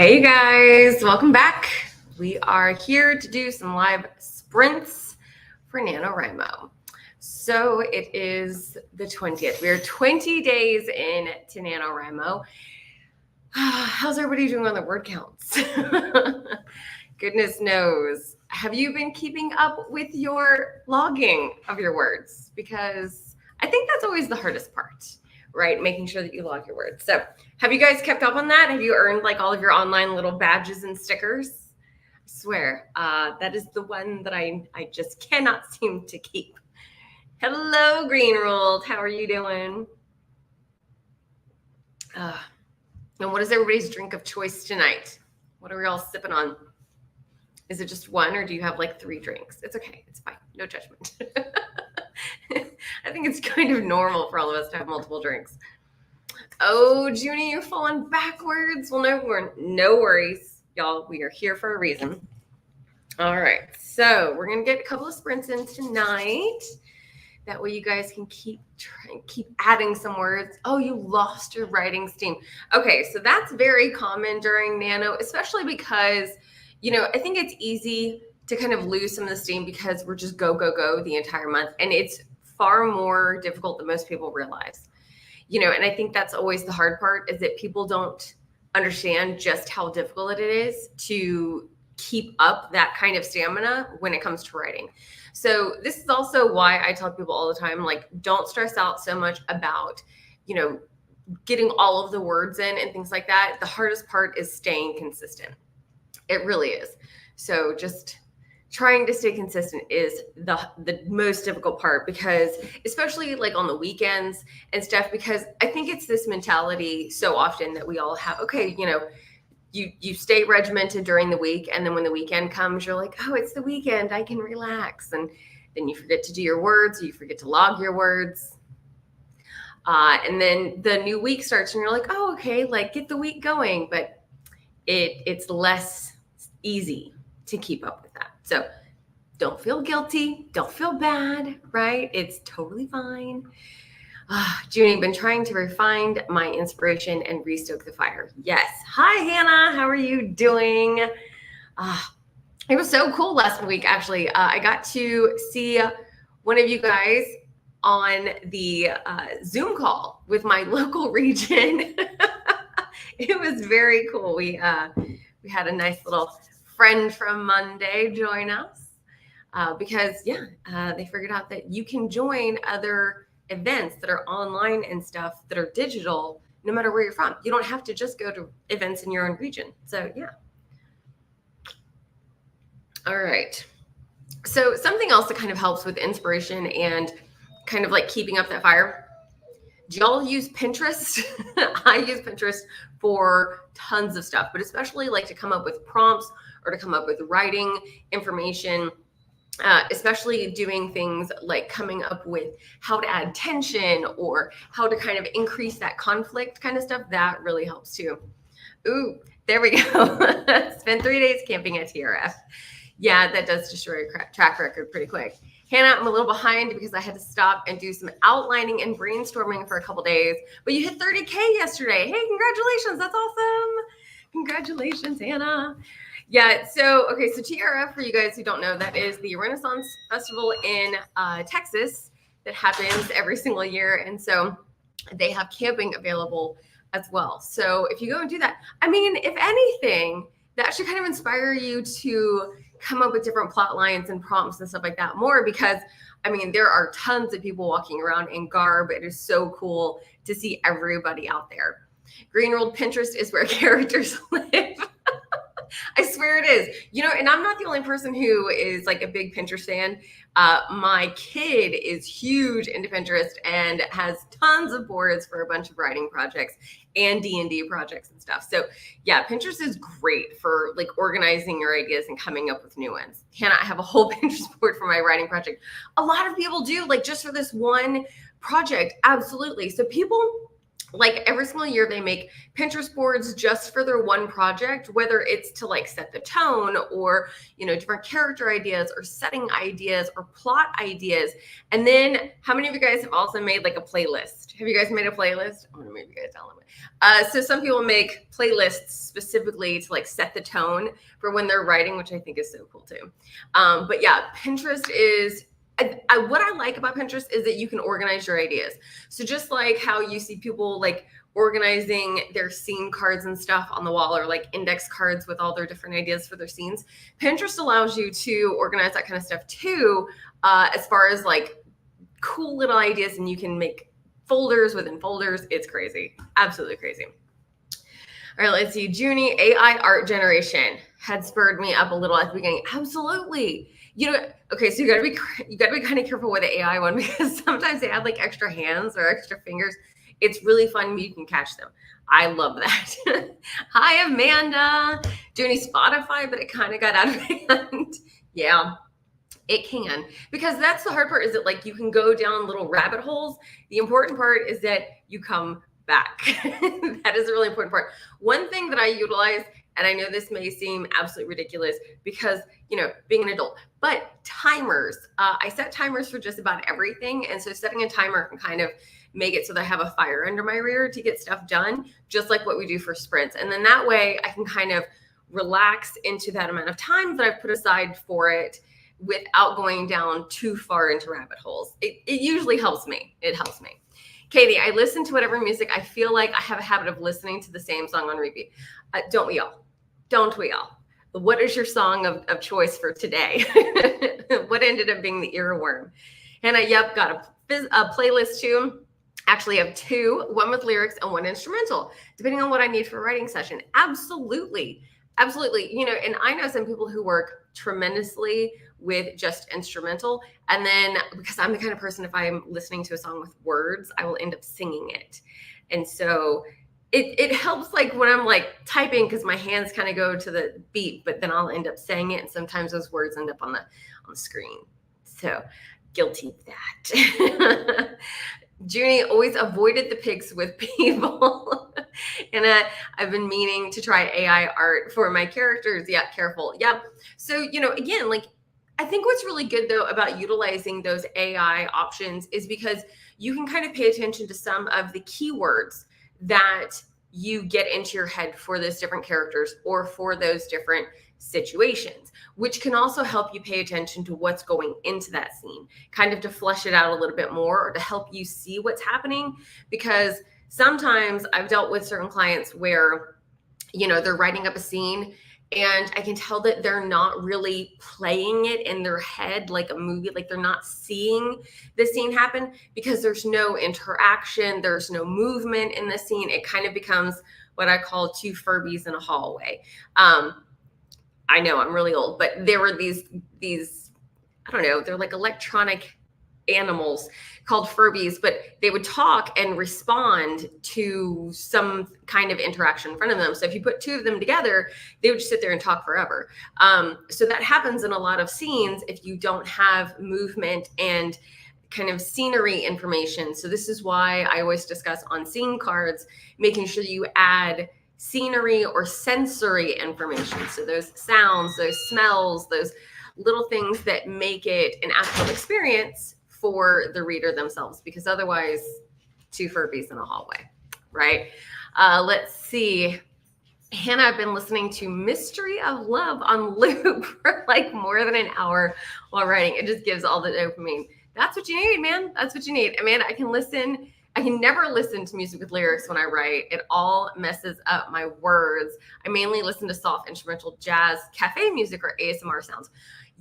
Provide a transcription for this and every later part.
Hey guys, welcome back. We are here to do some live sprints for NaNoWriMo. So it is the 20th. We are 20 days in to NaNoWriMo. How's everybody doing on the word counts? Goodness knows. Have you been keeping up with your logging of your words? Because I think that's always the hardest part, right? Making sure that you log your words. So have you guys kept up on that? Have you earned like all of your online little badges and stickers? I swear, that is the one that I just cannot seem to keep. Hello, Green Ruled. How are you doing? And what is everybody's drink of choice tonight? What are we all sipping on? Is it just one, or do you have like 3 drinks? It's okay. It's fine. No judgment. I think it's kind of normal for all of us to have multiple drinks. Oh, Junie, you're falling backwards. Well, no worries, y'all. We are here for a reason. All right, so we're gonna get a couple of sprints in tonight. That way you guys can keep adding some words. Oh, you lost your writing steam. Okay, so that's very common during Nano, especially because, I think it's easy to kind of lose some of the steam because we're just go the entire month. And it's far more difficult than most people realize. And I think that's always the hard part, is that people don't understand just how difficult it is to keep up that kind of stamina when it comes to writing. So this is also why I tell people all the time, like, don't stress out so much about, getting all of the words in and things like that. The hardest part is staying consistent. It really is. So just trying to stay consistent is the most difficult part, because especially like on the weekends and stuff, because I think it's this mentality so often that we all have, okay, you stay regimented during the week, and then when the weekend comes, you're like, oh, it's the weekend, I can relax. And then you forget to do your words, you forget to log your words. And then the new week starts and you're like, oh, okay, like get the week going. But it's less easy to keep up with that. So don't feel guilty. Don't feel bad, right? It's totally fine. Junie, been trying to refine my inspiration and restoke the fire. Yes. Hi, Hannah. How are you doing? It was so cool last week, actually. I got to see one of you guys on the Zoom call with my local region. It was very cool. We had a nice little friend from Monday join us because, they figured out that you can join other events that are online and stuff that are digital, no matter where you're from. You don't have to just go to events in your own region. So, yeah. All right. So something else that kind of helps with inspiration and kind of like keeping up that fire. Do y'all use Pinterest? I use Pinterest for tons of stuff, but especially like to come up with prompts or to come up with writing information, especially doing things like coming up with how to add tension or how to kind of increase that conflict kind of stuff. That really helps too. Ooh, there we go. Spend 3 days camping at TRF. Yeah, that does destroy a track record pretty quick. Hannah, I'm a little behind because I had to stop and do some outlining and brainstorming for a couple days, but you hit 30K yesterday. Hey, congratulations. That's awesome. Congratulations, Hannah. Yeah, so TRF, for you guys who don't know, that is the Renaissance Festival in Texas that happens every single year. And so they have camping available as well. So if you go and do that, I mean, if anything, that should kind of inspire you to come up with different plot lines and prompts and stuff like that more, because I mean, there are tons of people walking around in garb. It is so cool to see everybody out there. Green World Pinterest is where characters live. I swear it is. And I'm not the only person who is like a big Pinterest fan. My kid is huge into Pinterest and has tons of boards for a bunch of writing projects and D&D projects and stuff. So yeah, Pinterest is great for like organizing your ideas and coming up with new ones. Hannah, I have a whole Pinterest board for my writing project. A lot of people do, like, just for this one project. Absolutely. So people like every single year they make Pinterest boards just for their one project, whether it's to like set the tone or, you know, different character ideas or setting ideas or plot ideas. And then how many of you guys have also made like a playlist? Have you guys made a playlist? I'm gonna make you guys tell them. So some people make playlists specifically to like set the tone for when they're writing, which I think is so cool too. But yeah, Pinterest is, what I like about Pinterest is that you can organize your ideas. So just like how you see people like organizing their scene cards and stuff on the wall, or like index cards with all their different ideas for their scenes, Pinterest allows you to organize that kind of stuff too, as far as like cool little ideas, and you can make folders within folders. It's crazy. Absolutely crazy. All right, let's see. Junie, AI art generation had spurred me up a little at the beginning. Absolutely. You know, okay, so you gotta be kind of careful with the AI one, because sometimes they add like extra hands or extra fingers. It's really fun when you can catch them. I love that. Hi, Amanda. Doing Spotify, but it kind of got out of hand. Yeah, it can, because that's the hard part, is that like you can go down little rabbit holes. The important part is that you come back. That is a really important part. One thing that I utilize, and I know this may seem absolutely ridiculous because, you know, being an adult, but timers. I set timers for just about everything. And so setting a timer can kind of make it so that I have a fire under my rear to get stuff done, just like what we do for sprints. And then that way I can kind of relax into that amount of time that I've put aside for it without going down too far into rabbit holes. It usually helps me. It helps me. Katie, I listen to whatever music. I feel like I have a habit of listening to the same song on repeat. Don't we all? Don't we all? What is your song of choice for today? What ended up being the earworm? Hannah, yep, got a playlist too. Actually, I have two, one with lyrics and one instrumental, depending on what I need for a writing session. Absolutely. Absolutely. You know, and I know some people who work tremendously with just instrumental. And then because I'm the kind of person, if I'm listening to a song with words, I will end up singing it. And so it helps like when I'm like typing, because my hands kind of go to the beat, but then I'll end up saying it. And sometimes those words end up on the screen. So guilty of that. Junie always avoided the pics with people. And I've been meaning to try AI art for my characters. Yeah, careful. Yeah. So, you know, again, like I think what's really good though about utilizing those AI options is because you can kind of pay attention to some of the keywords that you get into your head for those different characters or for those different situations, which can also help you pay attention to what's going into that scene, kind of to flesh it out a little bit more or to help you see what's happening. Because sometimes I've dealt with certain clients where, you know, they're writing up a scene and I can tell that they're not really playing it in their head like a movie, like they're not seeing the scene happen because there's no interaction, there's no movement in the scene. It kind of becomes what I call two Furbies in a hallway. I know I'm really old, but there were these, I don't know, they're like electronic animals called Furbies, but they would talk and respond to some kind of interaction in front of them. So if you put two of them together, they would just sit there and talk forever. So that happens in a lot of scenes if you don't have movement and kind of scenery information. So this is why I always discuss on scene cards, making sure you add scenery or sensory information. So those sounds, those smells, those little things that make it an actual experience for the reader themselves, because otherwise two Furbies in a hallway, right? Let's see. Hannah, I've been listening to Mystery of Love on loop for like more than an hour while writing. It just gives all the dopamine. That's what you need, man. That's what you need. I mean, I can never listen to music with lyrics when I write. It all messes up my words. I mainly listen to soft instrumental jazz, cafe music, or ASMR sounds.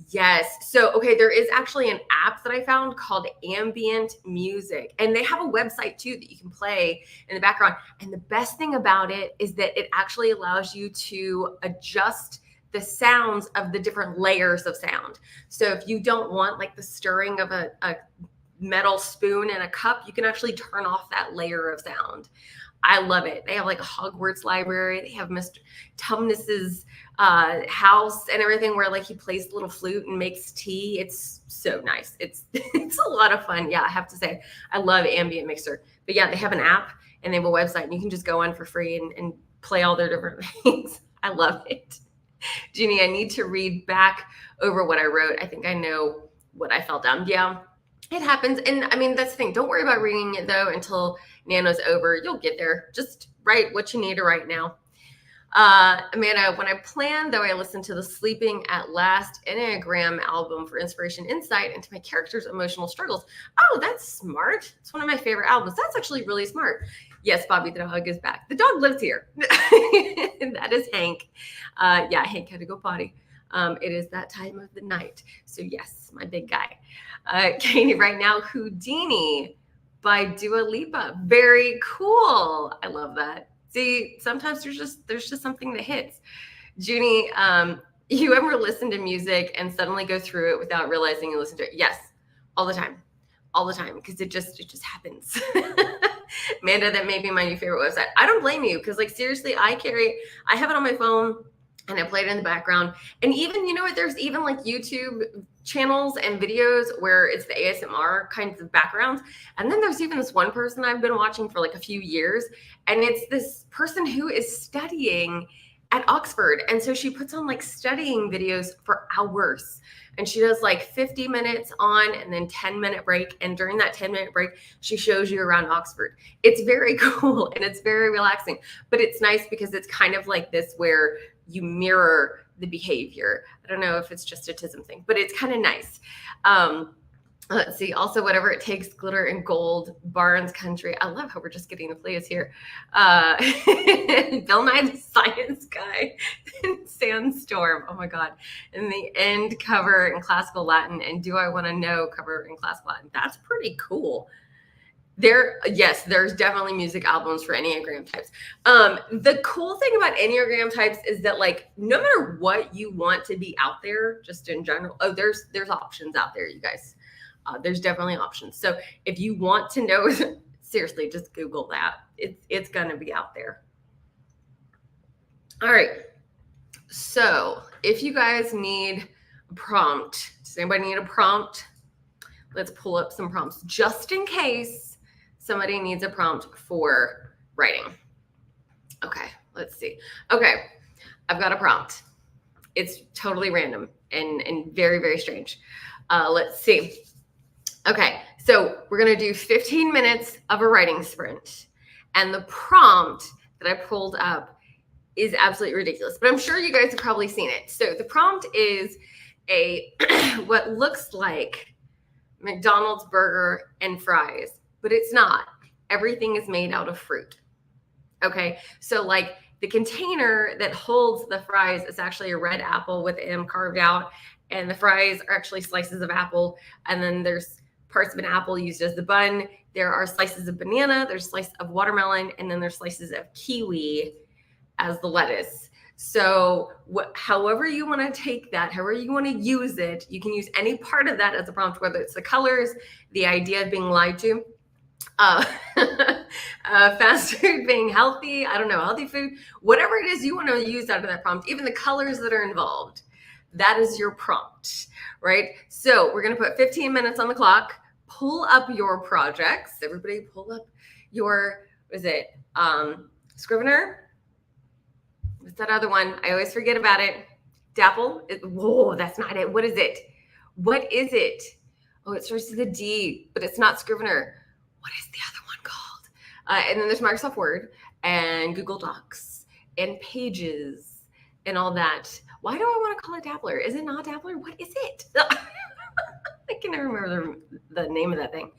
Yes. So, okay, there is actually an app that I found called Ambient Music, and they have a website too that you can play in the background. And the best thing about it is that it actually allows you to adjust the sounds of the different layers of sound. So if you don't want like the stirring of a metal spoon in a cup, you can actually turn off that layer of sound. I love it. They have like a Hogwarts library. They have Mr. Tumnus's house and everything where like he plays the little flute and makes tea. It's so nice. It's a lot of fun. Yeah, I have to say, I love Ambient Mixer. But yeah, they have an app and they have a website, and you can just go on for free and play all their different things. I love it. Jeannie, I need to read back over what I wrote. I think I know what I fell down. Yeah, it happens. And I mean, that's the thing. Don't worry about reading it though until Nano's over. You'll get there. Just write what you need to write now. Amanda, when I plan, though, I listen to the Sleeping at Last Enneagram album for inspiration, insight into my character's emotional struggles. Oh, that's smart. It's one of my favorite albums. That's actually really smart. Yes, Bobby, the dog is back. The dog lives here. That is Hank. Yeah, Hank had to go potty. It is that time of the night. So yes, my big guy. Katie, right now, Houdini by Dua Lipa. Very cool. I love that. See, sometimes there's just something that hits. Junie, you ever listen to music and suddenly go through it without realizing you listen to it? Yes, all the time, because it just happens. Amanda, that may be my new favorite website. I don't blame you, because like seriously, I have it on my phone and I play it in the background. And even, you know what, there's even like YouTube channels and videos where it's the ASMR kinds of backgrounds. And then there's even this one person I've been watching for like a few years, and it's this person who is studying at Oxford. And so she puts on like studying videos for hours, and she does like 50 minutes on and then 10-minute break. And during that 10-minute break, she shows you around Oxford. It's very cool and it's very relaxing, but it's nice because it's kind of like this where you mirror the behavior. I don't know if it's just a TISM thing, but it's kind of nice. Let's see. Also, Whatever It Takes, Glitter and Gold, Barnes Country. I love how we're just getting the plays here. Bill Nye the Science Guy, Sandstorm. Oh my God. And the end cover in classical Latin, and Do I Want to Know cover in classical Latin. That's pretty cool. Yes, there's definitely music albums for Enneagram types. The cool thing about Enneagram types is that like, no matter what you want to be out there, just in general, there's options out there, you guys. There's definitely options. So if you want to know, seriously, just Google that. It's going to be out there. All right. So if you guys need a prompt, does anybody need a prompt? Let's pull up some prompts just in case somebody needs a prompt for writing. Okay, let's see. Okay, I've got a prompt. It's totally random and very, very strange. Let's see. Okay, so we're going to do 15 minutes of a writing sprint. And the prompt that I pulled up is absolutely ridiculous, but I'm sure you guys have probably seen it. So the prompt is a what looks like McDonald's burger and fries, but it's not. Everything is made out of fruit. Okay, so like the container that holds the fries is actually a red apple with M carved out, and the fries are actually slices of apple, and then there's parts of an apple used as the bun. There are slices of banana, there's slices of watermelon, and then there's slices of kiwi as the lettuce. So however you want to take that, however you want to use it, you can use any part of that as a prompt, whether it's the colors, the idea of being lied to, fast food being healthy, I don't know, healthy food, whatever it is you want to use out of that prompt, even the colors that are involved, that is your prompt, right? So we're going to put 15 minutes on the clock. Pull up your projects. Everybody pull up your, Scrivener? What's that other one? I always forget about it. Dapple? Whoa, that's not it. What is it? What is it? Oh, it starts with a D, but it's not Scrivener. What is the other one called? And then there's Microsoft Word and Google Docs and Pages and all that. Why do I want to call it Dappler? Is it not Dappler? What is it? I can never remember the name of that thing.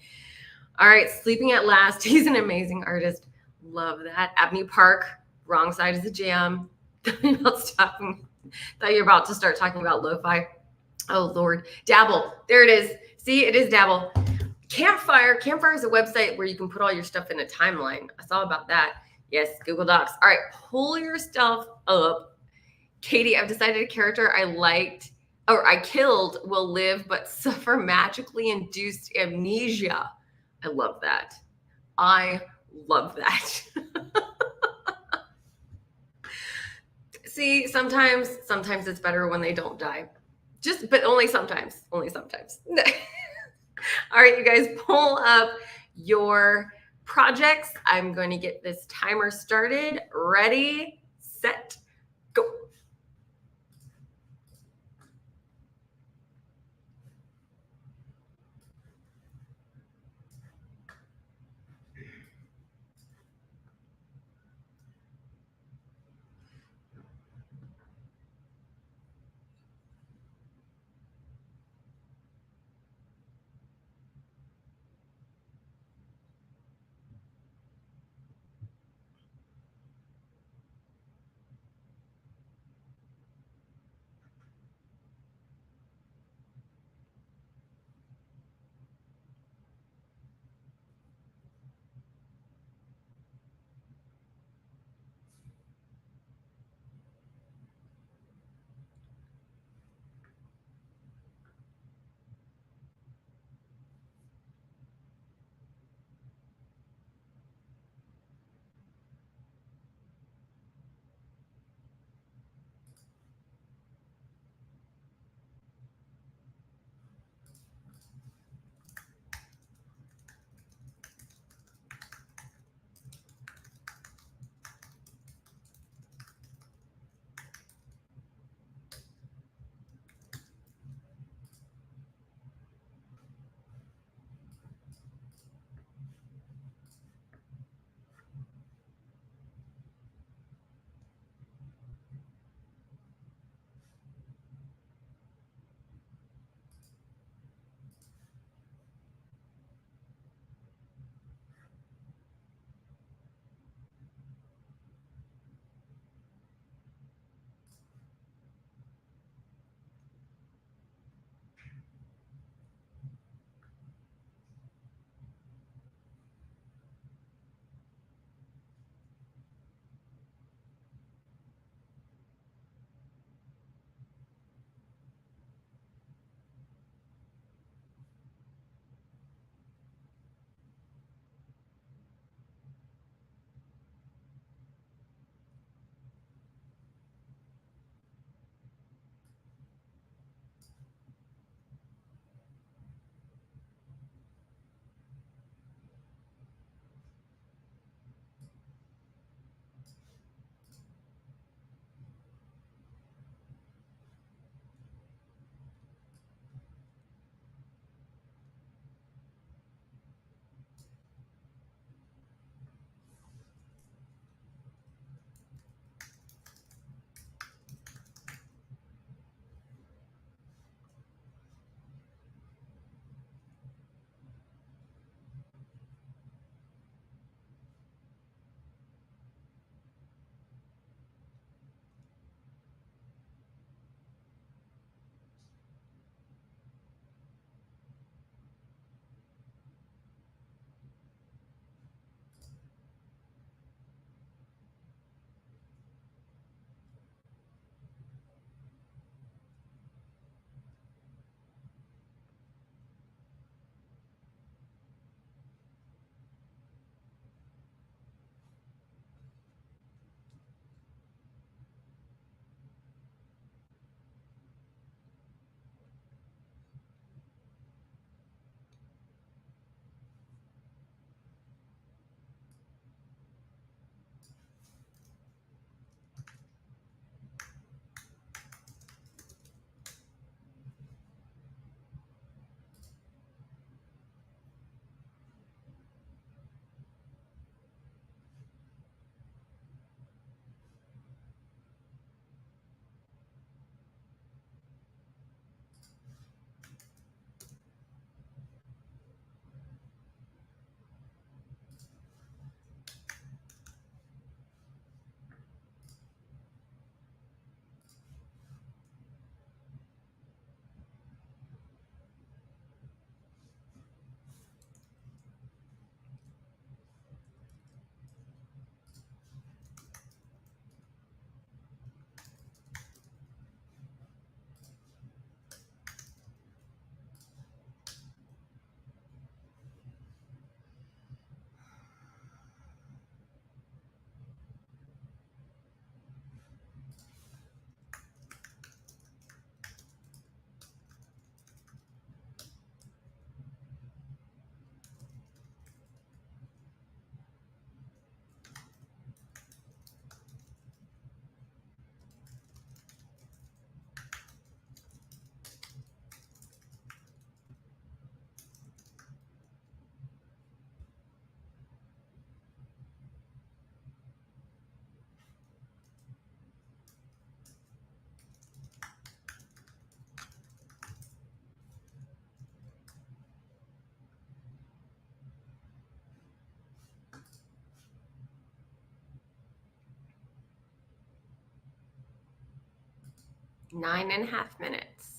All right, Sleeping at Last. He's an amazing artist. Love that. Avenue Park. Wrong Side is a Jam. Thought you were about to start talking about lo-fi. Oh, Lord. Dabble. There it is. See, it is Dabble. Campfire. Campfire is a website where you can put all your stuff in a timeline. I saw about that. Yes, Google Docs. All right, pull your stuff up. Katie, I've decided a character I killed will live but suffer magically induced amnesia. I love that. I love that. See, sometimes it's better when they don't die. But only sometimes. Only sometimes. All right, you guys, pull up your projects. I'm going to get this timer started. Ready, set, go. 9.5 minutes.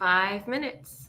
Five minutes.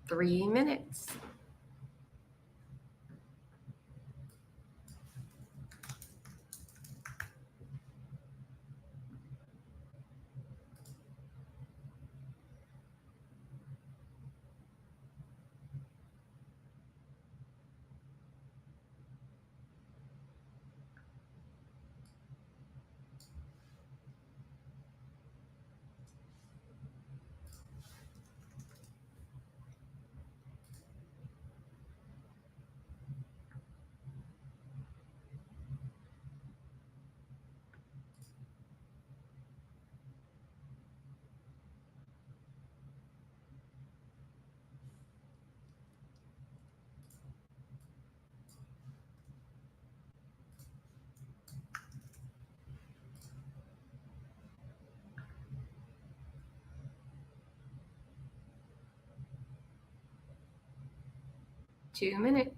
3 minutes. Two minutes.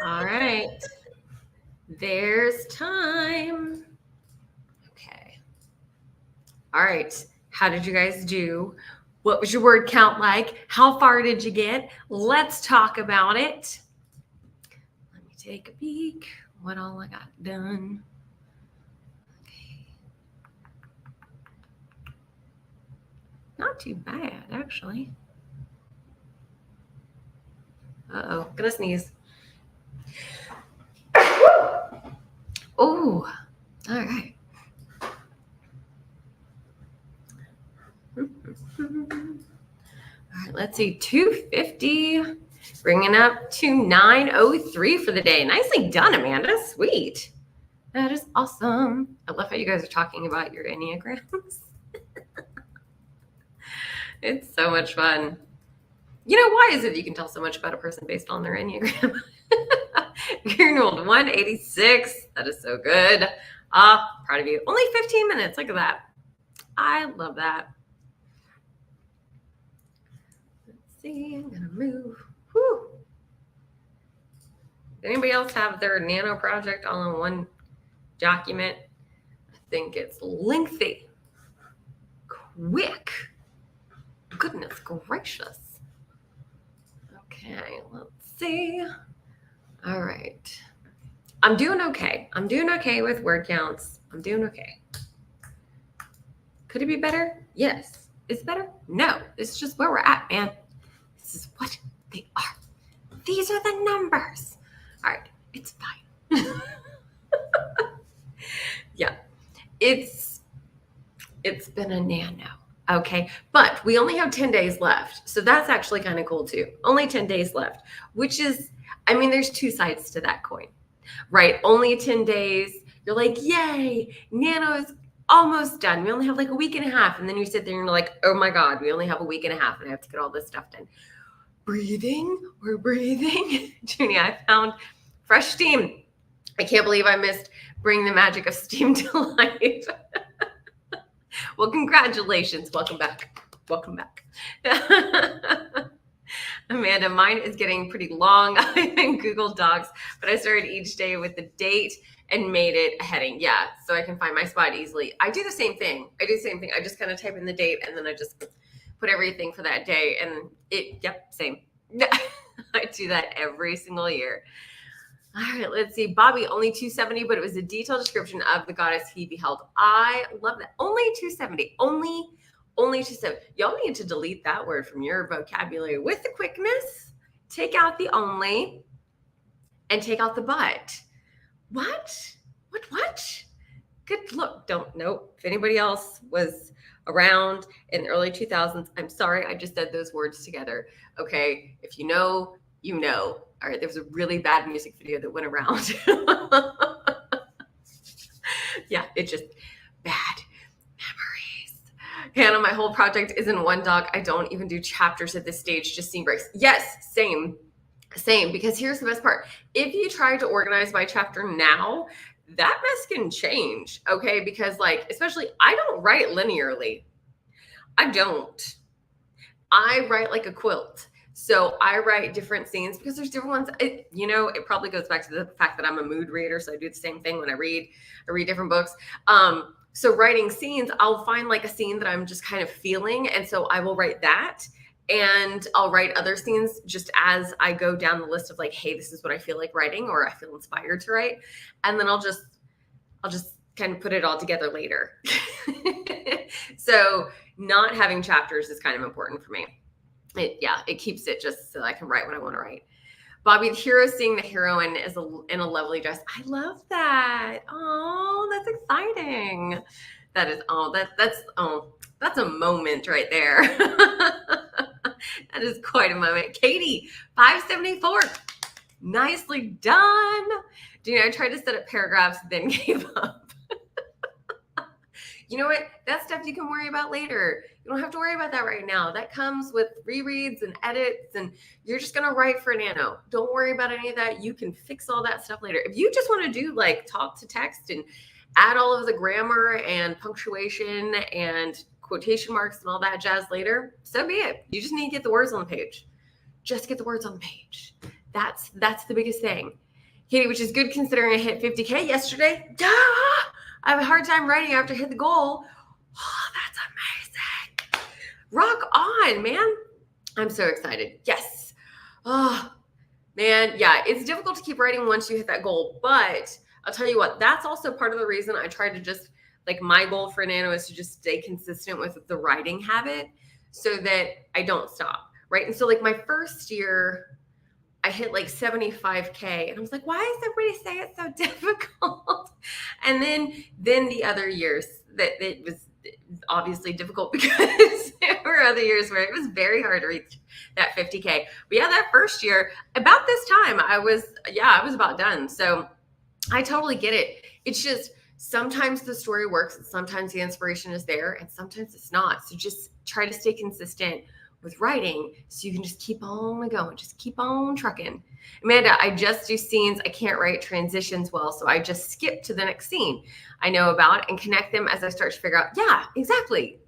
All right. There's time. Okay. All right. How did you guys do? What was your word count like? How far did you get? Let's talk about it. Let me take a peek. What all I got done. Okay. Not too bad, actually. Uh-oh. Gonna sneeze. Oh, all right. All right, let's see. 250. Bringing up to 903 for the day. Nicely done, Amanda. Sweet. That is awesome. I love how you guys are talking about your Enneagrams. It's so much fun. You know, why is it you can tell so much about a person based on their Enneagram? You're enrolled 186. That is so good. Proud of you. Only 15 minutes. Look at that. I love that. Let's see. I'm going to move. Whew. Does anybody else have their nano project all in one document? I think it's lengthy. Quick. Goodness gracious. Okay, let's see. All right. I'm doing okay. I'm doing okay with word counts. I'm doing okay. Could it be better? Yes. Is it better? No. It's just where we're at, man. This is what they are. These are the numbers. All right. It's fine. Yeah. It's been a nano. Okay. But we only have 10 days left. So that's actually kind of cool too. Only 10 days left, which is, I mean, there's two sides to that coin, right? Only 10 days. You're like, yay, Nano is almost done. We only have like a week and a half. And then you sit there and you're like, oh my God, we only have a week and a half and I have to get all this stuff done. Breathing, we're breathing. Junie, I found fresh steam. I can't believe I missed bringing the magic of steam to life. Well, congratulations. Welcome back. Welcome back. Amanda, mine is getting pretty long. I'm in Google Docs, but I started each day with the date and made it a heading. Yeah, so I can find my spot easily. I do the same thing. I just kind of type in the date and then I just put everything for that day and same. I do that every single year. All right, let's see. Bobby, only 270, but it was a detailed description of the goddess he beheld. I love that. Only 270. Only 270. Y'all need to delete that word from your vocabulary with the quickness. Take out the only and take out the but. What? Good look. Nope. If anybody else was around in the early 2000s, I'm sorry. I just said those words together. Okay. If you know, you know. All right, there was a really bad music video that went around. Yeah, it just bad memories. Hannah, my whole project is in one doc. I don't even do chapters at this stage, just scene breaks. Yes, same. Because here's the best part. If you try to organize by chapter now, that mess can change, okay? Because like, especially, I don't write linearly. I don't. I write like a quilt. So I write different scenes because there's different ones. It probably goes back to the fact that I'm a mood reader. So I do the same thing when I read different books. So writing scenes, I'll find like a scene that I'm just kind of feeling. And so I will write that and I'll write other scenes just as I go down the list of like, hey, this is what I feel like writing or I feel inspired to write. And then I'll just kind of put it all together later. So not having chapters is kind of important for me. It keeps it just so I can write what I want to write. Bobby, the hero seeing the heroine is in a lovely dress. I love that. Oh, that's exciting. That is, that's a moment right there. That is quite a moment. Katie, 574. Nicely done. I tried to set up paragraphs, then gave up. You know what? That stuff you can worry about later. You don't have to worry about that right now. That comes with rereads and edits, and you're just going to write for Nano. Don't worry about any of that. You can fix all that stuff later. If you just want to do like talk to text and add all of the grammar and punctuation and quotation marks and all that jazz later, so be it. You just need to get the words on the page. Just get the words on the page. That's the biggest thing. Katie, which is good considering I hit 50K yesterday. Duh! I have a hard time writing after I hit the goal. Oh, that's amazing. Rock on, man. I'm so excited. Yes. Oh, man. Yeah, it's difficult to keep writing once you hit that goal. But I'll tell you what, that's also part of the reason I try to just, like my goal for Nano is to just stay consistent with the writing habit so that I don't stop, right? And so like my first year, I hit like 75K and I was like, why does everybody say it's so difficult? And then the other years that it was obviously difficult because there were other years where it was very hard to reach that 50K. But yeah, that first year, about this time, I was about done. So I totally get it. It's just sometimes the story works and sometimes the inspiration is there and sometimes it's not. So just try to stay consistent with writing so you can just keep on going, just keep on trucking. Amanda, I just do scenes. I can't write transitions well, so I just skip to the next scene I know about and connect them as I start to figure out, yeah, exactly.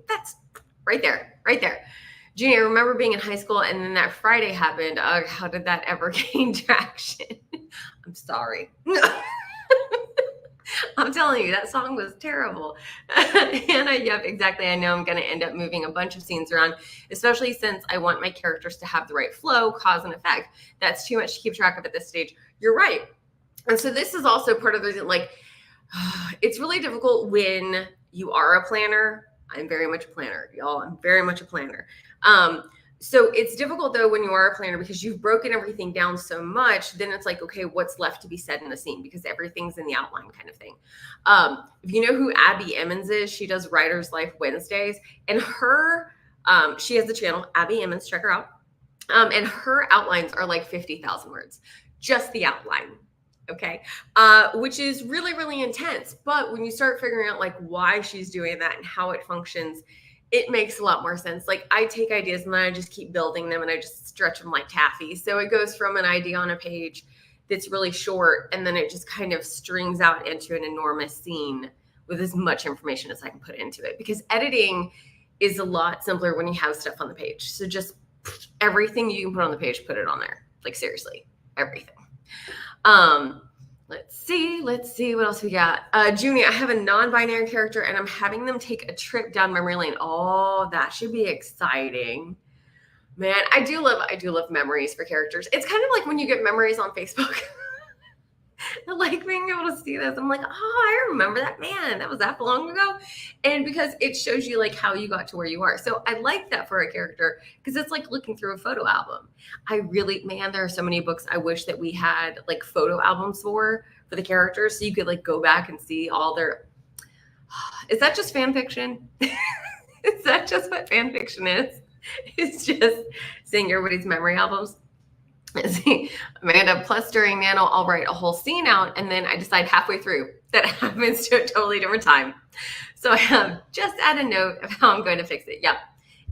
That's right there. Junie, I remember being in high school and then that Friday happened. How did that ever gain traction? I'm sorry. I'm telling you, that song was terrible. Hannah, yep, exactly. I know I'm going to end up moving a bunch of scenes around, especially since I want my characters to have the right flow, cause, and effect. That's too much to keep track of at this stage. You're right. And so this is also part of the reason, like, it's really difficult when you are a planner. I'm very much a planner, y'all. I'm very much a planner. So it's difficult though when you are a planner because you've broken everything down so much. Then it's like, okay, what's left to be said in the scene because everything's in the outline kind of thing. If you know who Abby Emmons is, she does Writer's Life Wednesdays, and she has the channel Abby Emmons. Check her out. And her outlines are like 50,000 words, just the outline. Okay. Which is really, really intense. But when you start figuring out like why she's doing that and how it functions, it makes a lot more sense. Like I take ideas and then I just keep building them and I just stretch them like taffy. So it goes from an idea on a page that's really short and then it just kind of strings out into an enormous scene with as much information as I can put into it, because editing is a lot simpler when you have stuff on the page. So just everything you can put on the page, put it on there. Like seriously, everything. Let's see what else we got. Junie, I have a non-binary character and I'm having them take a trip down memory lane. Oh, that should be exciting. Man, I do love memories for characters. It's kind of like when you get memories on Facebook. I like being able to see this. I'm like, oh, I remember that, man. That was that long ago. And because it shows you like how you got to where you are. So I like that for a character because it's like looking through a photo album. There are so many books I wish that we had like photo albums for the characters. So you could like go back and see all their, is that just fan fiction? Is that just what fan fiction is? It's just seeing everybody's memory albums. See, Amanda, plus during Nano, I'll write a whole scene out and then I decide halfway through that happens to a totally different time. So I have just add a note of how I'm going to fix it. Yep,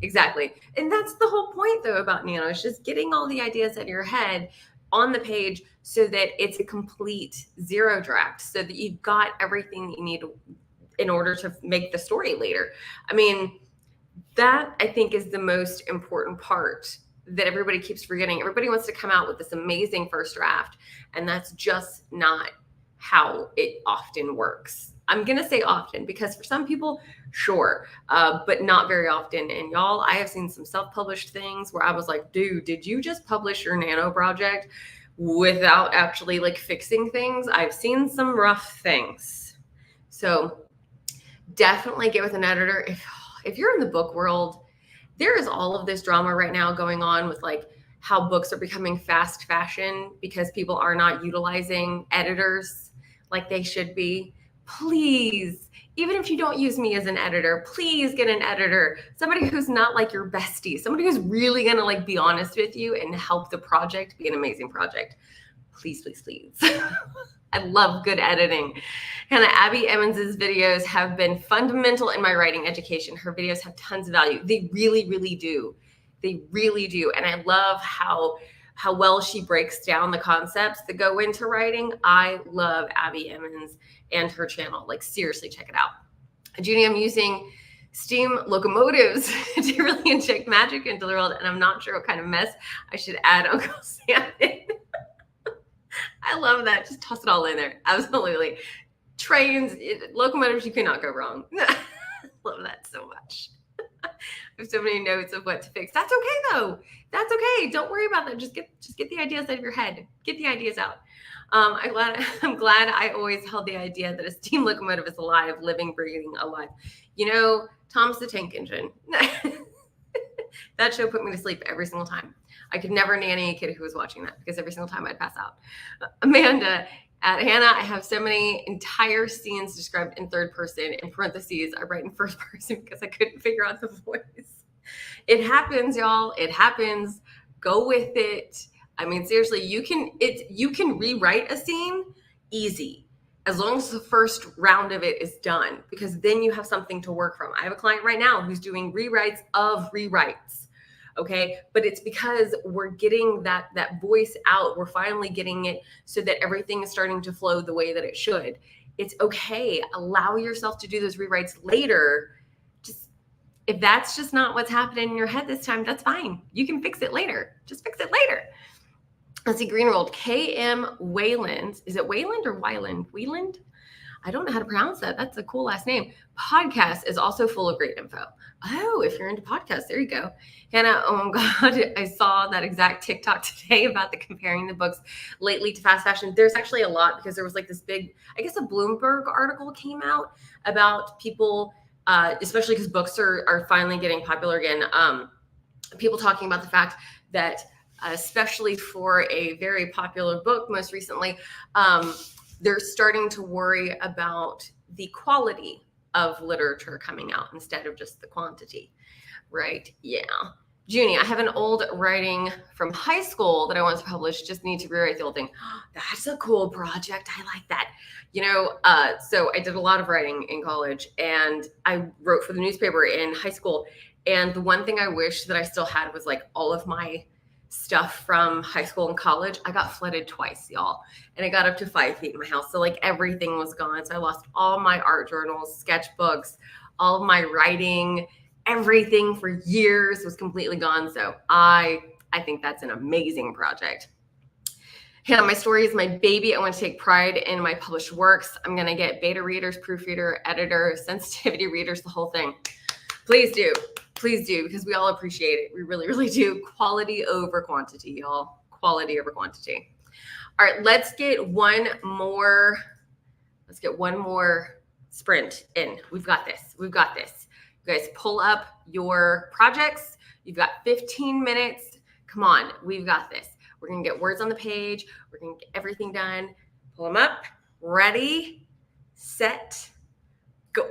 exactly. And that's the whole point though about Nano, is just getting all the ideas in your head on the page so that it's a complete zero draft, so that you've got everything that you need in order to make the story later. I mean, that I think is the most important part that everybody keeps forgetting. Everybody wants to come out with this amazing first draft, and that's just not how it often works. I'm going to say often because for some people, sure, but not very often. And y'all, I have seen some self-published things where I was like, dude, did you just publish your Nano project without actually like fixing things? I've seen some rough things. So definitely get with an editor. If you're in the book world, there is all of this drama right now going on with like how books are becoming fast fashion because people are not utilizing editors like they should be. Please, even if you don't use me as an editor, please get an editor, somebody who's not like your bestie, somebody who's really going to like be honest with you and help the project be an amazing project. Please, please, please. I love good editing. And Abby Emmons's videos have been fundamental in my writing education. Her videos have tons of value. They really, really do. They really do. And I love how well she breaks down the concepts that go into writing. I love Abby Emmons and her channel. Like seriously, check it out. Junie, I'm using steam locomotives to really inject magic into the world. And I'm not sure what kind of mess I should add Uncle Sam in. I love that. Just toss it all in there. Absolutely. Trains, locomotives, you cannot go wrong. Love that so much. I have so many notes of what to fix. That's okay though. That's okay. Don't worry about that. Just get the ideas out of your head. Get the ideas out. I'm glad I always held the idea that a steam locomotive is alive, living, breathing, alive. You know, Thomas the Tank Engine. That show put me to sleep every single time. I could never nanny a kid who was watching that because every single time I'd pass out. Amanda, at Hannah, I have so many entire scenes described in third person. In parentheses, I write in first person because I couldn't figure out the voice. It happens, y'all. It happens. Go with it. I mean, seriously, you can rewrite a scene easy as long as the first round of it is done, because then you have something to work from. I have a client right now who's doing rewrites of rewrites. Okay. But it's because we're getting that voice out. We're finally getting it so that everything is starting to flow the way that it should. It's okay. Allow yourself to do those rewrites later. Just if that's just not what's happening in your head this time, that's fine. You can fix it later. Just fix it later. Let's see, Greenwald, KM Wayland. Is it Wayland or Wyland? Wayland? I don't know how to pronounce that. That's a cool last name. Podcast is also full of great info. Oh, if you're into podcasts, there you go. Hannah, oh my God, I saw that exact TikTok today about the comparing the books lately to fast fashion. There's actually a lot because there was like this big, I guess a Bloomberg article came out about people, especially because books are finally getting popular again, people talking about the fact that, especially for a very popular book most recently, they're starting to worry about the quality of literature coming out instead of just the quantity, right? Yeah. Junie, I have an old writing from high school that I want to publish, just need to rewrite the old thing. That's a cool project. I like that. So I did a lot of writing in college, and I wrote for the newspaper in high school. And the one thing I wish that I still had was like all of my stuff from high school and college. I got flooded twice, y'all. And it got up to 5 feet in my house. So like everything was gone. So I lost all my art journals, sketchbooks, all of my writing, everything for years was completely gone. So I think that's an amazing project. Hannah, my story is my baby. I want to take pride in my published works. I'm going to get beta readers, proofreader, editor, sensitivity readers, the whole thing. Please do. Please do, because we all appreciate it. We really, really do. Quality over quantity, y'all. Quality over quantity. All right, let's get one more sprint in. We've got this. We've got this. You guys pull up your projects. You've got 15 minutes. Come on, we've got this. We're going to get words on the page. We're going to get everything done. Pull them up. Ready, set, go.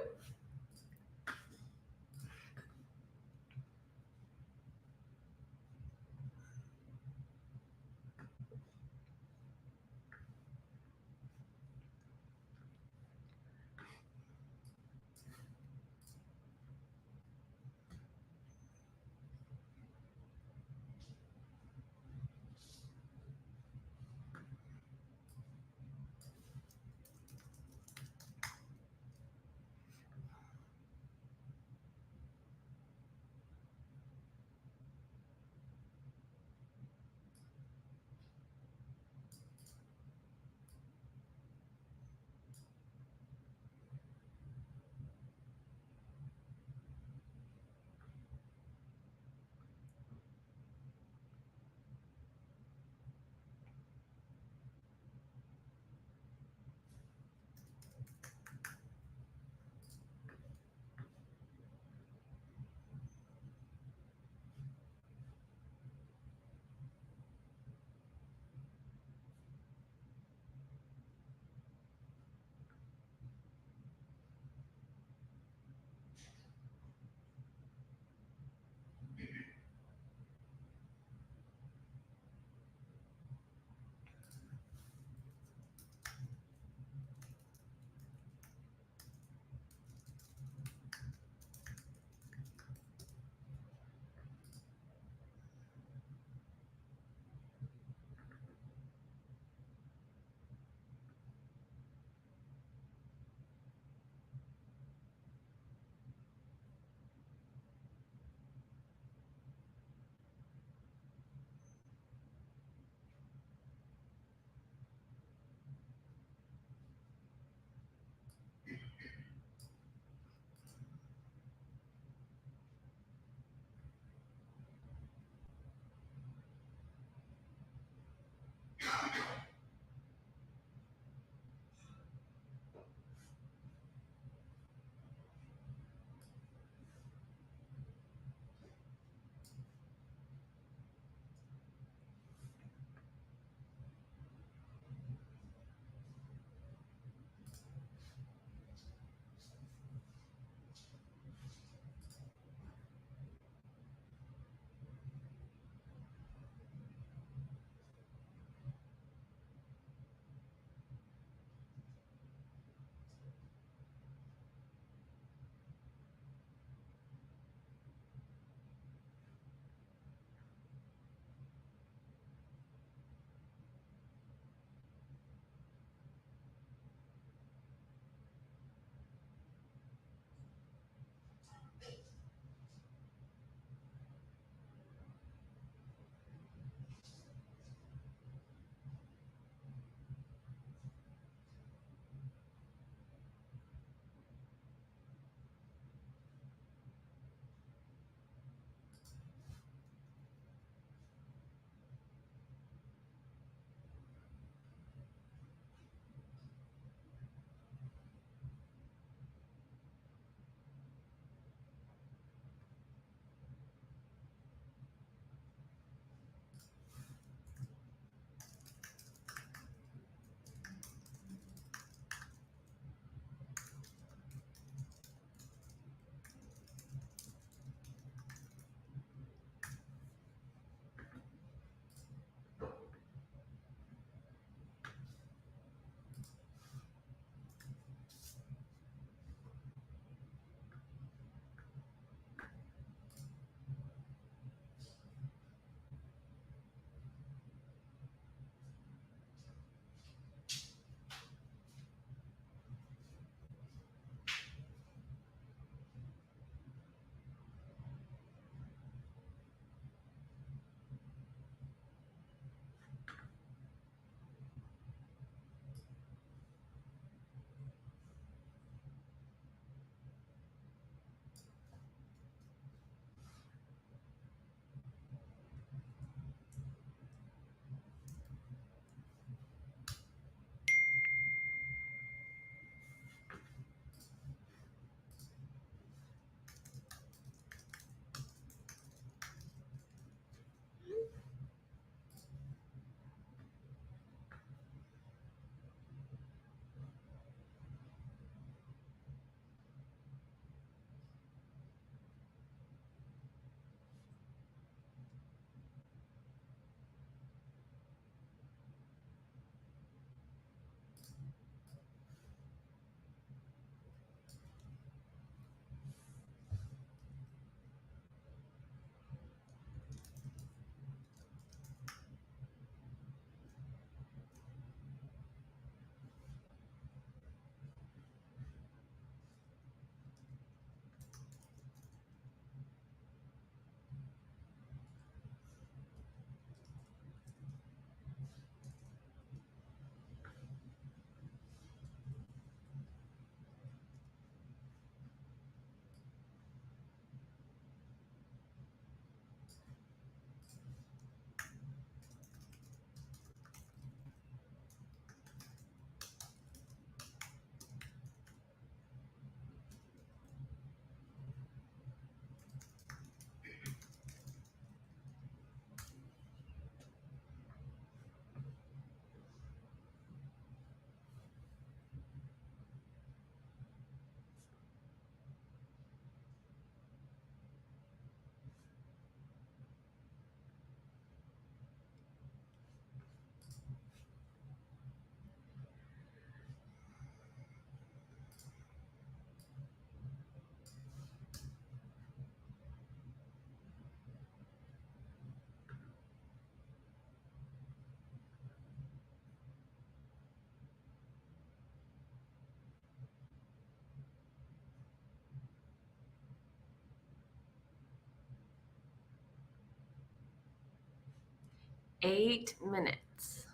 8 minutes.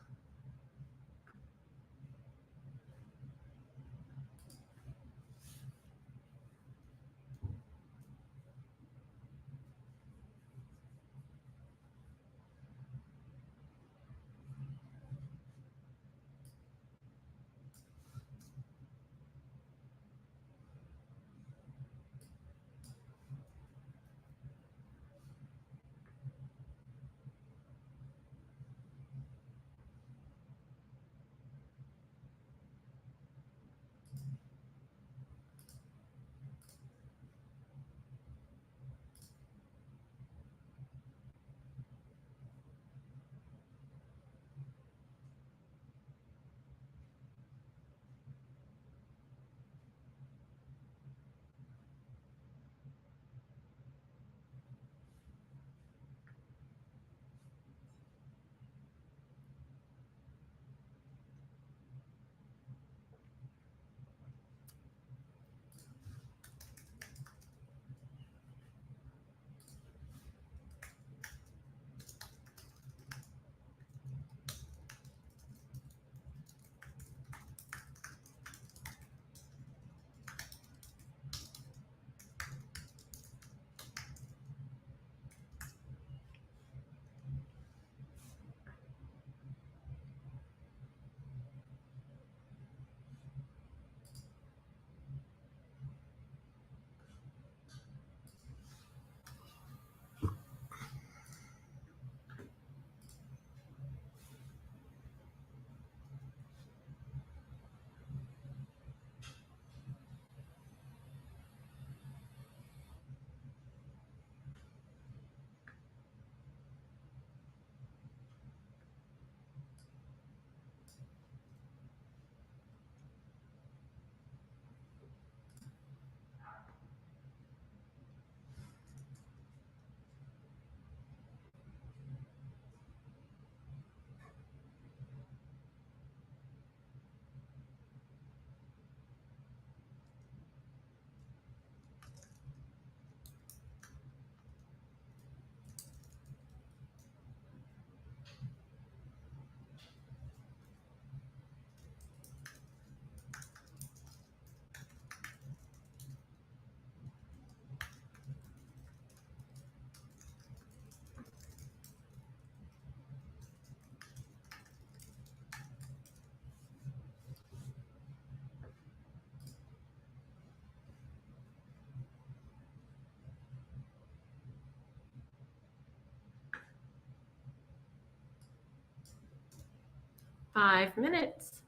Five minutes.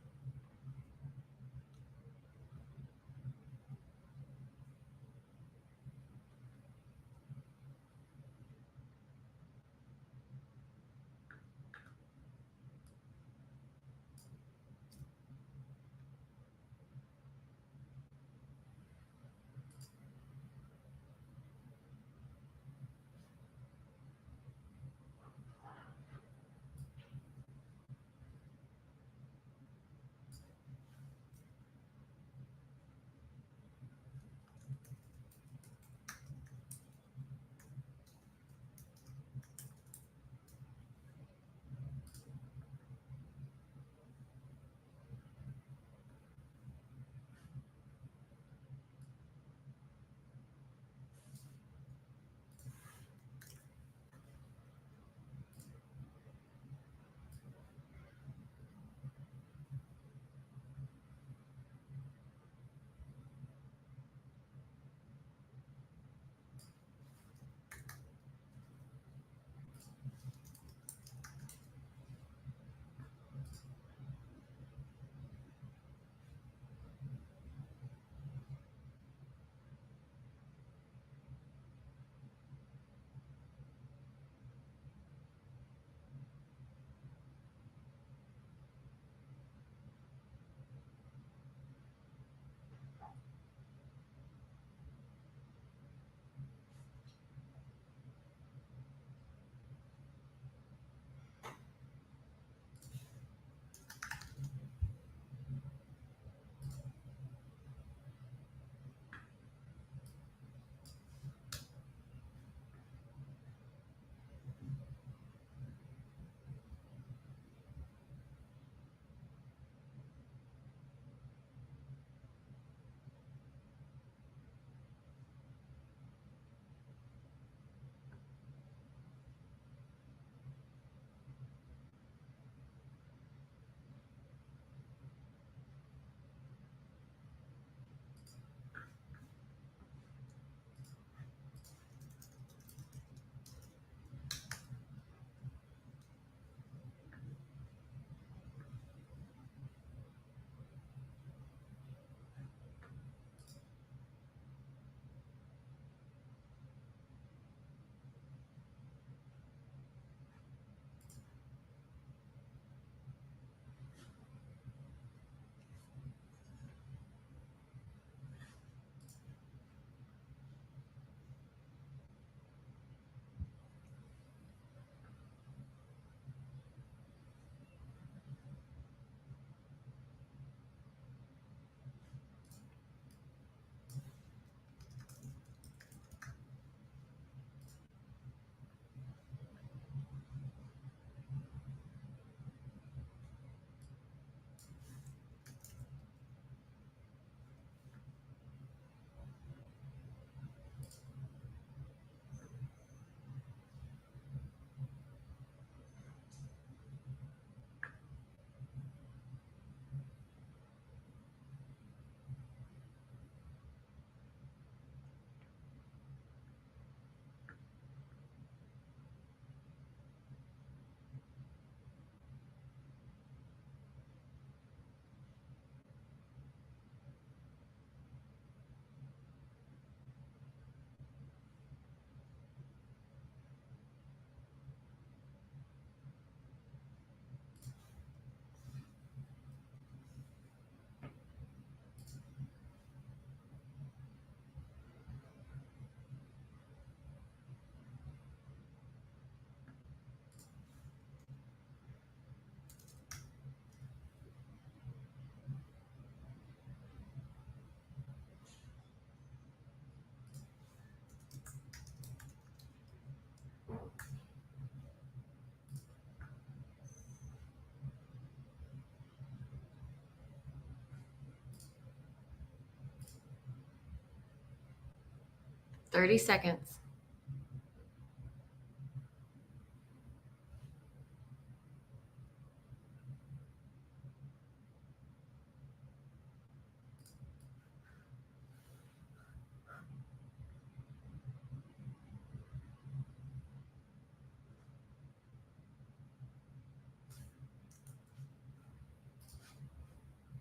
30 seconds.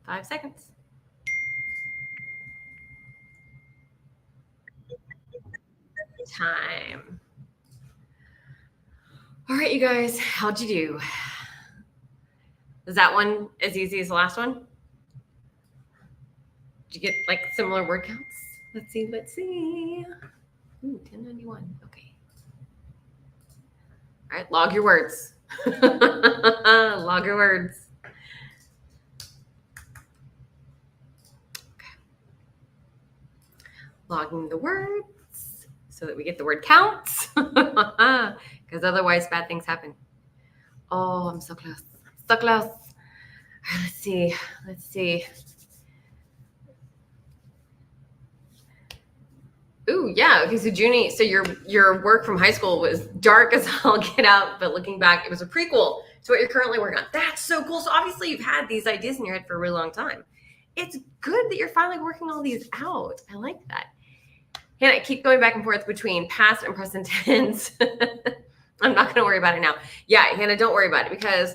Five seconds. Time. All right, you guys, how'd you do? Is that one as easy as the last one? Did you get like similar word counts? Let's see. Ooh, 1091. Okay. All right, log your words. Log your words. Okay. Logging the words so that we get the word counts. Because otherwise bad things happen. Oh, I'm so close. So close. All right, let's see. Ooh, yeah. Okay, so Junie, so your work from high school was dark as all get out, but looking back, it was a prequel to what you're currently working on. That's so cool. So obviously you've had these ideas in your head for a really long time. It's good that you're finally working all these out. I like that. Hannah, I keep going back and forth between past and present tense. I'm not going to worry about it now. Yeah, Hannah, don't worry about it because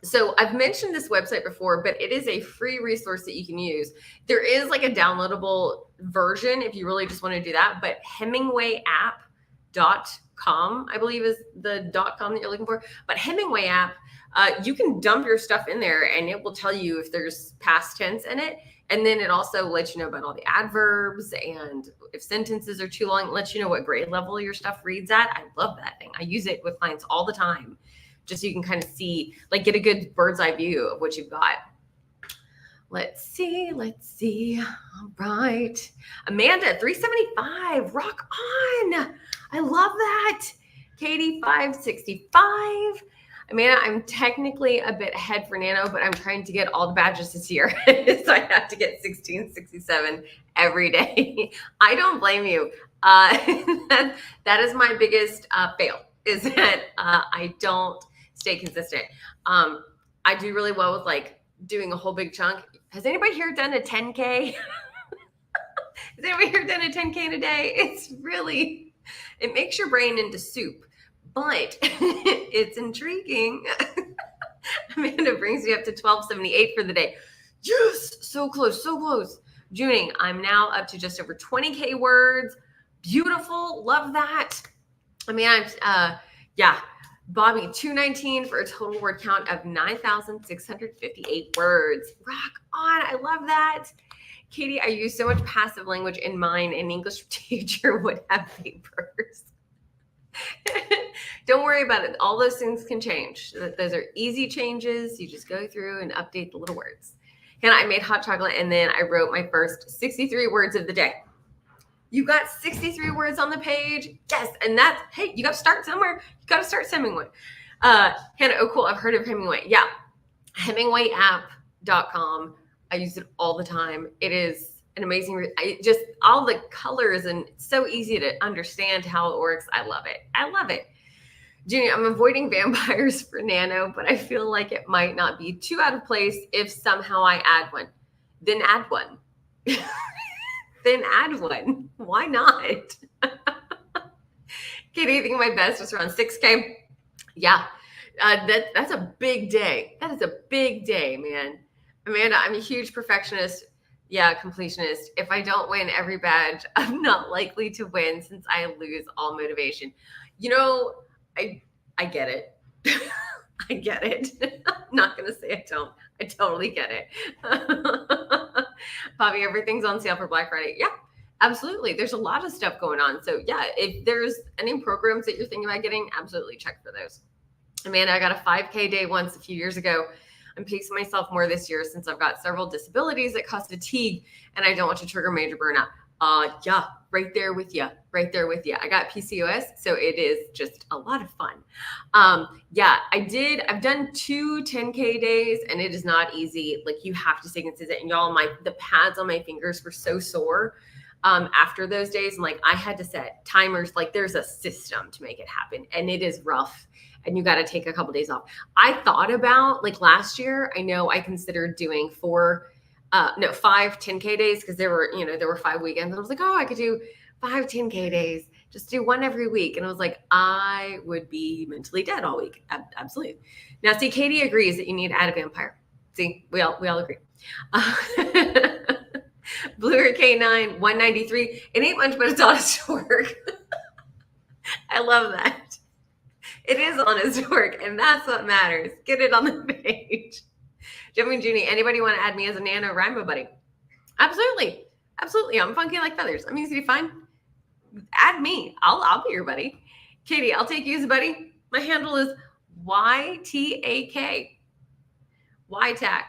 so I've mentioned this website before, but it is a free resource that you can use. There is like a downloadable version if you really just want to do that, but HemingwayApp.com, I believe is the .com that you're looking for. But Hemingway app, you can dump your stuff in there and it will tell you if there's past tense in it. And then it also lets you know about all the adverbs and if sentences are too long, it lets you know what grade level your stuff reads at. I love that thing. I use it with clients all the time. Just so you can kind of see, like get a good bird's eye view of what you've got. Let's see. All right. Amanda, 375, rock on. I love that. Katie, 565. Amanda, I'm technically a bit ahead for Nano, but I'm trying to get all the badges this year. So I have to get 1667 every day. I don't blame you. That is my biggest fail is that I don't stay consistent. I do really well with like doing a whole big chunk. Has anybody here done a 10K? Has anybody here done a 10K in a day? It makes your brain into soup, but it's intriguing. Amanda brings me up to 1278 for the day. Yes, so close. Junie, I'm now up to just over 20K words. Beautiful, love that. Yeah. Bobby, 219 for a total word count of 9,658 words. Rock on. I love that. Katie, I use so much passive language in mine. An English teacher would have papers. Don't worry about it. All those things can change. Those are easy changes. You just go through and update the little words. Hannah, I made hot chocolate and then I wrote my first 63 words of the day. You got 63 words on the page. Yes. And that's, hey, you got to start somewhere. You got to start Hemingway. Hannah, oh, cool. I've heard of Hemingway. Yeah. HemingwayApp.com. I use it all the time. It is an amazing, just all the colors and it's so easy to understand how it works. I love it. Junie, I'm avoiding vampires for Nano, but I feel like it might not be too out of place if somehow I add one. Then add one. Why not? Katie, I think my best was around 6K. Yeah, that's a big day. That is a big day, man. Amanda, I'm a huge perfectionist. Yeah, completionist. If I don't win every badge, I'm not likely to win since I lose all motivation. You know, I get it. I get it. I'm not going to say I don't. I totally get it. Bobby, everything's on sale for Black Friday. Yeah, absolutely. There's a lot of stuff going on. So yeah, if there's any programs that you're thinking about getting, absolutely check for those. Amanda, I got a 5K day once a few years ago. I'm pacing myself more this year since I've got several disabilities that cause fatigue and I don't want to trigger major burnout. Yeah, right there with you. I got PCOS, so it is just a lot of fun. Yeah, I've done 2 10K days and it is not easy. Like you have to stay consistent. And y'all, the pads on my fingers were so sore. after those days. And like, I had to set timers. Like, there's a system to make it happen, and it is rough. And you got to take a couple days off. I thought about, like, last year, I know I considered doing 5 10K days, because there were 5 weekends. And I was like, oh, I could do 5 10K days, just do one every week. And I was like, I would be mentally dead all week. Absolutely. Now, see, Katie agrees that you need to add a vampire. See, we all agree. Bluer K9 193. It ain't much, but it's honest work. I love that. It is honest work, and that's what matters. Get it on the page. Jumping Junie, anybody want to add me as a NaNoWriMo buddy? Absolutely. Absolutely. I'm funky like feathers. I'm easy to find. Add me. I'll be your buddy. Katie, I'll take you as a buddy. My handle is YTAK. YTAK.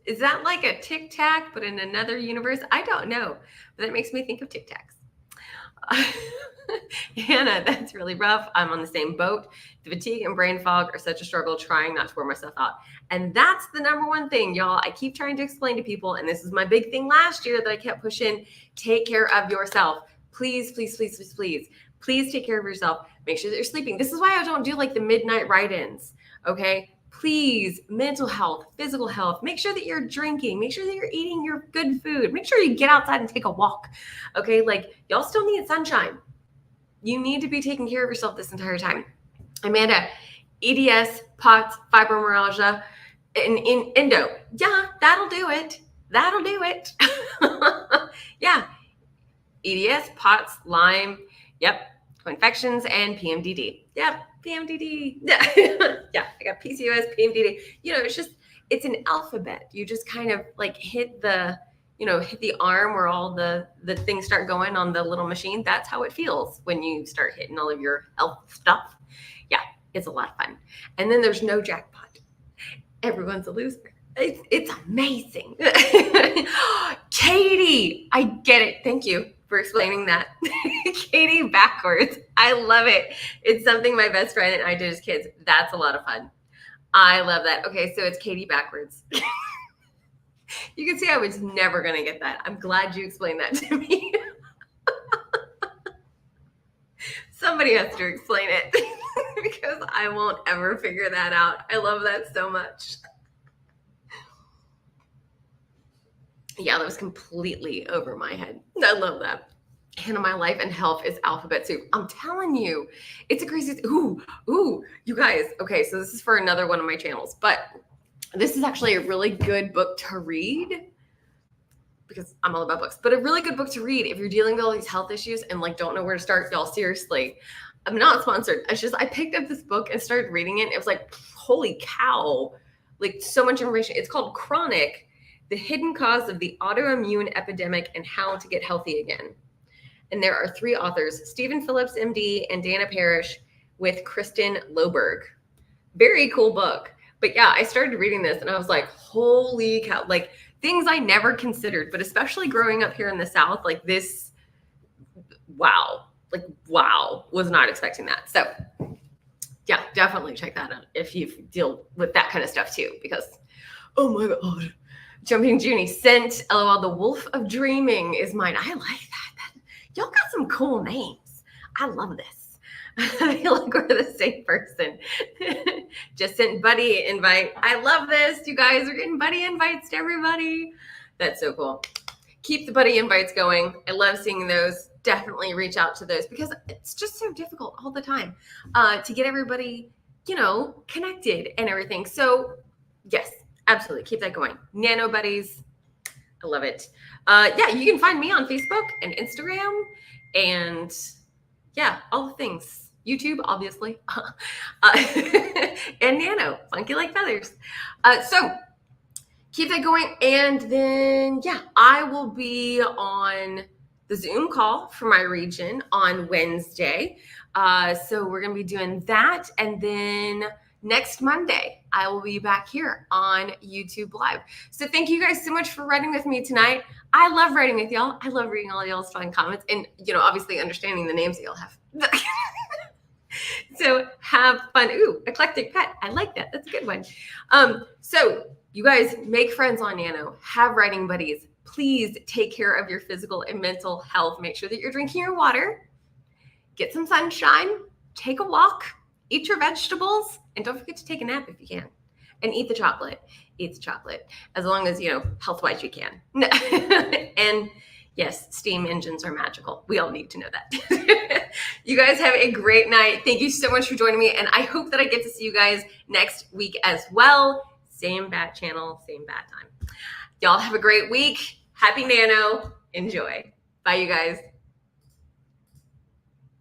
Is that like a Tic Tac, but in another universe? I don't know, but that makes me think of Tic Tacs. Hannah, that's really rough. I'm on the same boat. The fatigue and brain fog are such a struggle, trying not to wear myself out. And that's the number one thing, y'all. I keep trying to explain to people, and this is my big thing last year that I kept pushing. Take care of yourself. Please, please, please, please, please. Please take care of yourself. Make sure that you're sleeping. This is why I don't do like the midnight write-ins, okay? Please, mental health, physical health, make sure that you're drinking, make sure that you're eating your good food, make sure you get outside and take a walk, okay? Like, y'all still need sunshine. You need to be taking care of yourself this entire time. Amanda, EDS, POTS, fibromyalgia, and endo. Yeah, that'll do it. That'll do it. Yeah, EDS, POTS, Lyme, yep, co-infections, and PMDD. Yep. PMDD. Yeah. Yeah. I got PCOS, PMDD. It's an alphabet. You just kind of like hit the arm where all the things start going on the little machine. That's how it feels when you start hitting all of your health stuff. Yeah. It's a lot of fun. And then there's no jackpot. Everyone's a loser. It's amazing. Katie, I get it. Thank you for explaining that. Katie backwards. I love it. It's something my best friend and I did as kids. That's a lot of fun. I love that. Okay, so it's Katie backwards. You can see I was never going to get that. I'm glad you explained that to me. Somebody has to explain it because I won't ever figure that out. I love that so much. Yeah, that was completely over my head. I love that. And my life and health is alphabet soup. I'm telling you, it's a crazy. Ooh, you guys. Okay, so this is for another one of my channels, but this is actually a really good book to read because I'm all about books, but a really good book to read if you're dealing with all these health issues and like don't know where to start. Y'all, seriously, I'm not sponsored. It's just, I picked up this book and started reading it. It was like, holy cow, like so much information. It's called Chronic: The Hidden Cause of the Autoimmune Epidemic and How to Get Healthy Again. And there are 3 authors, Stephen Phillips, MD, and Dana Parrish with Kristen Loberg. Very cool book. But yeah, I started reading this and I was like, holy cow, like things I never considered, but especially growing up here in the South, like this, wow, was not expecting that. So yeah, definitely check that out if you deal with that kind of stuff too, because, oh my God. Jumping Junie, Scent, LOL, the Wolf of Dreaming is mine. I like that. Y'all got some cool names. I love this. I feel like we're the same person. Just sent buddy invite. I love this. You guys are getting buddy invites to everybody. That's so cool. Keep the buddy invites going. I love seeing those. Definitely reach out to those because it's just so difficult all the time to get everybody, connected and everything. So yes, absolutely. Keep that going. Nano buddies. I love it. Yeah, you can find me on Facebook and Instagram and yeah, all the things. YouTube, obviously. And Nano, funky like feathers. So keep that going. And then, yeah, I will be on the Zoom call for my region on Wednesday. So we're going to be doing that. And then next Monday, I will be back here on YouTube Live. So thank you guys so much for writing with me tonight. I love writing with y'all. I love reading all y'all's fun comments and, obviously understanding the names that y'all have. So have fun. Ooh, eclectic pet. I like that. That's a good one. So you guys make friends on Nano, have writing buddies, please take care of your physical and mental health. Make sure that you're drinking your water, get some sunshine, take a walk, eat your vegetables, and don't forget to take a nap if you can. And eat the chocolate. Eat the chocolate. As long as, health-wise you can. And yes, steam engines are magical. We all need to know that. You guys have a great night. Thank you so much for joining me. And I hope that I get to see you guys next week as well. Same bat channel, same bat time. Y'all have a great week. Happy Nano. Enjoy. Bye, you guys.